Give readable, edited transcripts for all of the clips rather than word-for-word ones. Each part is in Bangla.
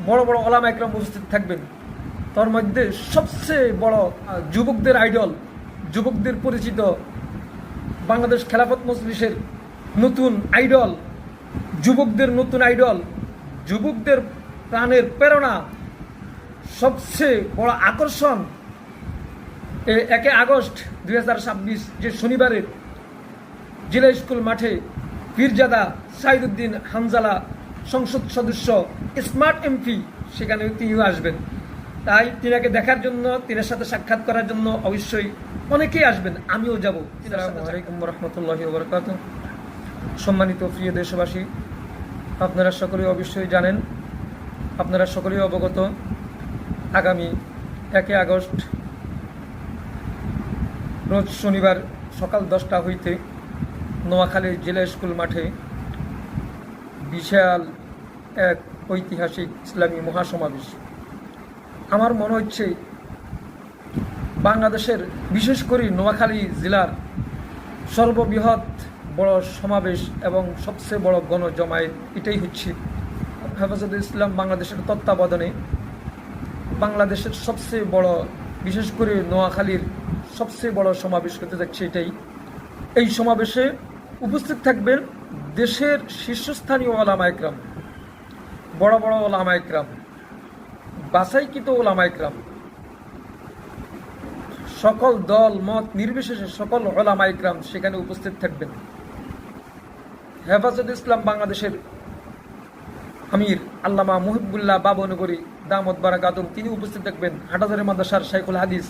বড় বড় ওলামা একরাম উপস্থিত থাকবেন। তার মধ্যে সবচেয়ে বড় যুবকদের আইডল, যুবকদের পরিচিত বাংলাদেশ খেলাফত মজলিসের নতুন আইডল, যুবকদের নতুন আইডল, যুবকদের প্রাণের প্রেরণা, সবচেয়ে বড় আকর্ষণ 1 আগস্ট 2026 যে শনিবারের জেলা স্কুল মাঠে পীরজাদা সাইদুদ্দিন হানজালা সংসদ সদস্য স্মার্ট এমপি সেখানে তিনিও আসবেন। তাই তিনাকে দেখার জন্য, তিনার সাথে সাক্ষাৎ করার জন্য অবশ্যই অনেকেই আসবেন, আমিও যাব। আসসালামু আলাইকুম রহমতুল্লাহি ওয়া বারাকাতুহু। সম্মানিত প্রিয় দেশবাসী, আপনারা সকলেই অবশ্যই জানেন, আপনারা সকলেই অবগত, আগামী 1 আগস্ট রোজ শনিবার সকাল 10টা হইতে নোয়াখালী জেলা স্কুল মাঠে বিশাল এক ঐতিহাসিক ইসলামী মহাসমাবেশ। আমার মনে হচ্ছে বাংলাদেশের, বিশেষ করে নোয়াখালী জেলার সর্ববৃহৎ বড় সমাবেশ এবং সবচেয়ে বড় গণজমায়েত এটাই হচ্ছে। হেফাজতে ইসলাম বাংলাদেশের তত্ত্বাবধানে বাংলাদেশের সবচেয়ে বড়, বিশেষ করে নোয়াখালীর সবচেয়ে বড় সমাবেশ হতে যাচ্ছে এটাই। এই সমাবেশে উপস্থিত থাকবেন দেশের শীর্ষস্থানীয় ওলামা একরাম, বড় বড় ওলামা একরাম, বাছাইকৃত ওলামা একরাম, সকল দল মত নির্বিশেষে সকল ওলামা একরাম সেখানে উপস্থিত থাকবেন। হেফাজতে ইসলাম বাংলাদেশের আমির আল্লামা মুহিবুল্লাহ বাবনগরী দামত বারাকাতুহু তিনি উপস্থিত থাকবেন। হাটহাজারী মাদ্রাসার শাইখুল হাদিস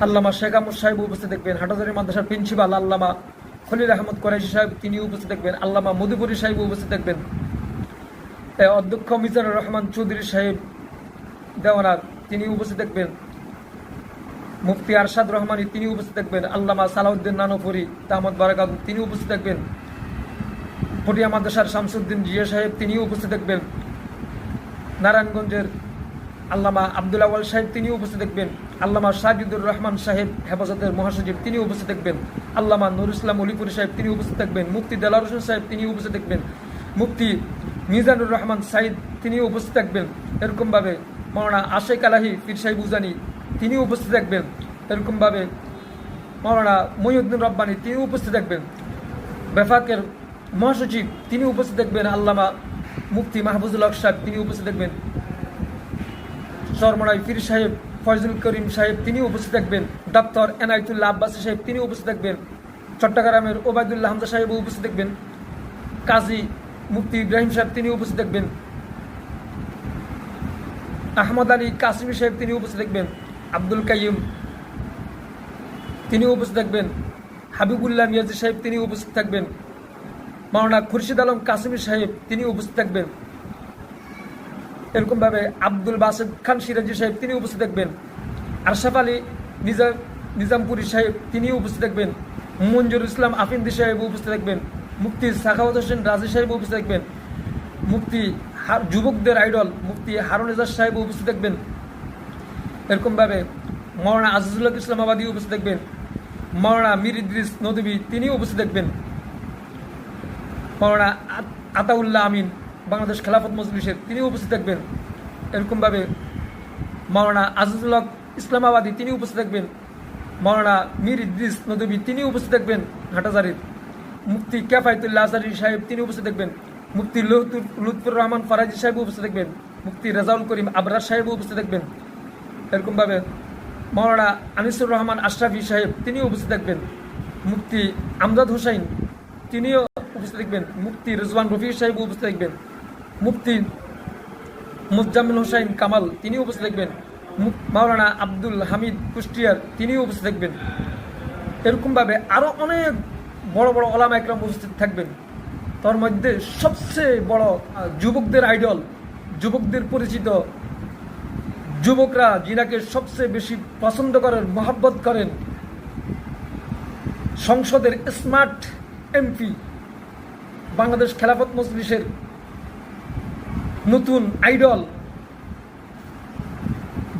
আল্লামা শেখ আহমদ সাহেব উপস্থিত থাকবেন। হাটহাজারী মাদ্রাসার প্রিন্সিপাল আল্লামা খলিল আহমদ কোরাইশি সাহেব তিনি উপস্থিত থাকবেন। আল্লামা মধুপুরী সাহেব উপস্থিত থাকবেন। অধ্যক্ষ মিজানুর রহমান চৌধুরী সাহেব দেওয়ানার তিনি উপস্থিত থাকবেন। মুফতি আরশাদ রহমানী তিনি উপস্থিত থাকবেন। আল্লামা সালাউদ্দিন নানপুরি দামত বারাকাতুহু তিনি উপস্থিত থাকবেন। পটিয়া মাদ্রাসার শামসুদ্দিন জিয়া সাহেব তিনি উপস্থিত থাকবেন। নারায়ণগঞ্জের আল্লামা আব্দুল আওয়াল সাহেব তিনি উপস্থিত থাকবেন। আল্লামা সাজিদুর রহমান সাহেব হেফাজতের মহাসচিব তিনি উপস্থিত থাকবেন। আল্লামা নুর ইসলাম অলিপুরি সাহেব তিনি উপস্থিত থাকবেন। মুফতি দেলার হোসেন সাহেব তিনি উপস্থিত থাকবেন। মুফতি মিজানুর রহমান সাইদ তিনি উপস্থিত থাকবেন। এরকমভাবে মাওলানা আশেক আলাহি পীর সাহেব উজানি তিনি উপস্থিত থাকবেন। এরকমভাবে মাওলানা মহিউদ্দিন রব্বানী তিনি উপস্থিত থাকবেন। বেফাকের মহাসচিব তিনি উপস্থিত থাকবেন। আল্লামা মুফতি মাহফুজুল হক সাহেব তিনি উপস্থিত থাকবেন। চরমনাই পীর সাহেব ফয়জুল করিম সাহেব তিনি উপস্থিত থাকবেন। ডক্টর এনায়েতুল্লাহ আব্বাসী সাহেব তিনি উপস্থিত থাকবেন। চট্টগ্রামের ওবায়দুল্লাহ হামজা সাহেব উপস্থিত থাকবেন। কাজী মুফতি ইব্রাহিম সাহেব তিনি উপস্থিত থাকবেন। আহমদ আলী কাসিমি সাহেব তিনি উপস্থিত থাকবেন। আব্দুল কাইয়ুম তিনি উপস্থিত থাকবেন। হাবিবুল্লাহ মিয়াজি সাহেব তিনি উপস্থিত থাকবেন। মাওলানা খুরশিদ আলম কাসিমি সাহেব তিনি উপস্থিত থাকবেন। এরকমভাবে আব্দুল বাসেদ খান সিরাজি সাহেব তিনি উপস্থিত থাকবেন। আরশাফ আলী নিজামপুরি সাহেব তিনি উপস্থিত থাকবেন। মঞ্জুর ইসলাম আফিন্দি সাহেব উপস্থিত থাকবেন। মুফতি সাখাওয়াত হোসেন রাজি সাহেব উপস্থিত থাকবেন। মুফতি যুবকদের আইডল মুফতি হারুন এজাজ সাহেব উপস্থিত থাকবেন। এরকমভাবে মাওলানা আজিজুল হক ইসলামাবাদী উপস্থিত থাকবেন। মাওলানা মীর ইদ্রিস নদবী তিনি উপস্থিত থাকবেন। মাওলানা আতাউল্লাহ আমিন বাংলাদেশ খেলাফত মজলিসের তিনি উপস্থিত থাকবেন। এরকমভাবে মাওলানা আজিজুল হক ইসলামাবাদী তিনি উপস্থিত থাকবেন। মাওলানা মীর ইদ্রিস নদবী তিনি উপস্থিত থাকবেন হাটহাজারীর। মুফতি কেফায়েতুল্লাহ আজহারী সাহেব তিনি উপস্থিত থাকবেন। মুফতি লুৎফুর রহমান ফরাজি সাহেব উপস্থিত থাকবেন। মুফতি রেজাউল করিম আবরার সাহেব উপস্থিত থাকবেন। এরকমভাবে মাওলানা আনিসুর রহমান আশরাফি সাহেব তিনি উপস্থিত থাকবেন। মুফতি আমজাদ হোসাইন তিনিও উপস্থিত থাকবেন। মুফতি রিজওয়ান রফি সাহেব উপস্থিত থাকবেন। মুফতি মুজাম্মিল হোসাইন কামাল তিনি উপস্থিত থাকবেন। মাওলানা আব্দুল হামিদ কুষ্টিয়ার তিনিও উপস্থিত থাকবেন। এরকমভাবে আরও অনেক বড় বড় ওলামা একরাম উপস্থিত থাকবেন। তার মধ্যে সবচেয়ে বড় যুবকদের আইডল, যুবকদের পরিচিত, যুবকরা যিনাকে সবচেয়ে বেশি পছন্দ করেন, মহব্বত করেন, সংসদের স্মার্ট এমপি, বাংলাদেশ খেলাফত মজলিসের নতুন আইডল,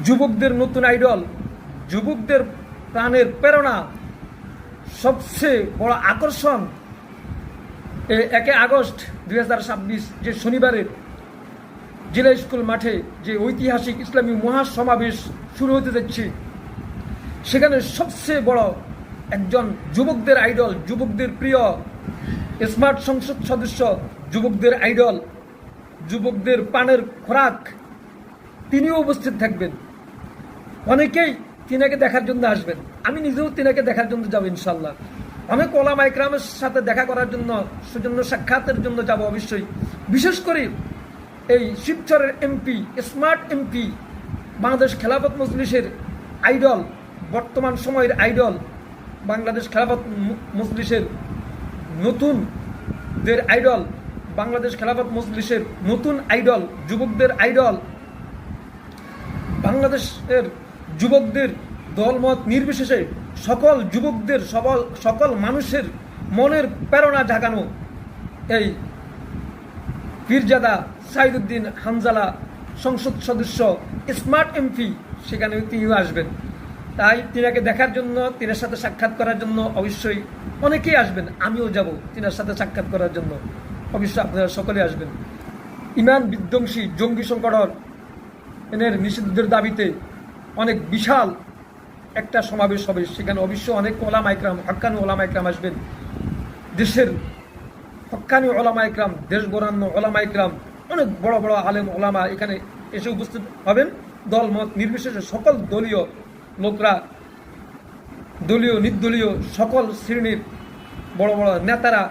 যুবকদের নতুন আইডল, যুবকদের প্রাণের প্রেরণা, সবচেয়ে বড় আকর্ষণ 1 আগস্ট 2026 যে শনিবারের জেলা স্কুল মাঠে যে ঐতিহাসিক ইসলামী মহাসমাবেশ শুরু হতে যাচ্ছে, সেখানে সবচেয়ে বড় একজন যুবকদের আইডল, যুবকদের প্রিয় স্মার্ট সংসদ সদস্য, যুবকদের আইডল, যুবকদের পানের খোরাক, তিনিও উপস্থিত থাকবেন। অনেকেই তিনাকে দেখার জন্য আসবেন, আমি নিজেও তিনাকে দেখার জন্য যাবো ইনশাল্লাহ। অনেক ওলামা ইকরামের সাথে দেখা করার জন্য, সৌজন্য সাক্ষাতের জন্য যাব অবশ্যই। বিশেষ করে এই শিবচরের MP, smart MP, Bangladesh Khelafat মজলিসের আইডল, বর্তমান সময়ের আইডল, বাংলাদেশ খেলাফত মজলিসের নতুনদের আইডল, বাংলাদেশ খেলাফত মজলিসের নতুন আইডল, যুবকদের আইডল, বাংলাদেশের যুবকদের দলমত নির্বিশেষে সকল যুবকদের সকল মানুষের মনের প্রেরণা জাগানো এই পীরজাদা সাইদুদ্দিন হানজালা সংসদ সদস্য, স্মার্ট এমপি, সেখানে তিনিও আসবেন। তাই তিনাকে দেখার জন্য, তিনার সাথে সাক্ষাৎ করার জন্য অবশ্যই অনেকেই আসবেন, আমিও যাব তিনার সাথে সাক্ষাৎ করার জন্য। অবশ্যই আপনারা সকলে আসবেন। ইমান বিধ্বংসী জঙ্গি সংগঠন এর নিষিদ্ধের দাবিতে অনেক বিশাল একটা সমাবেশ হবে, সেখানে অবশ্যই অনেক ওলামা ইকরাম, হক্কানি ওলামা ইকরাম আসবেন। দেশের হক্কানি ওলামা ইকরাম, দেশ বরান্য ওলামা ইকরাম, অনেক বড় বড় আলেম ওলামা এখানে এসে উপস্থিত হবেন। দল মত নির্বিশেষে সকল দলীয় লোকরা, দলীয় নির্দলীয় সকল শ্রেণীর বড় বড় নেতারা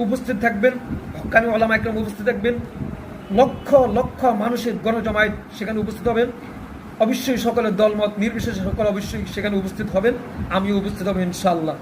উপস্থিত থাকবেন, হক্কানি ওলামা ইকরাম উপস্থিত থাকবেন, লক্ষ লক্ষ মানুষের গণজমায়েত সেখানে উপস্থিত হবেন। অবশ্যই সকলের দলমত নির্বিশেষে সকল অবশ্যই সেখানে উপস্থিত হবেন, আমিও উপস্থিত হব ইনশাআল্লাহ।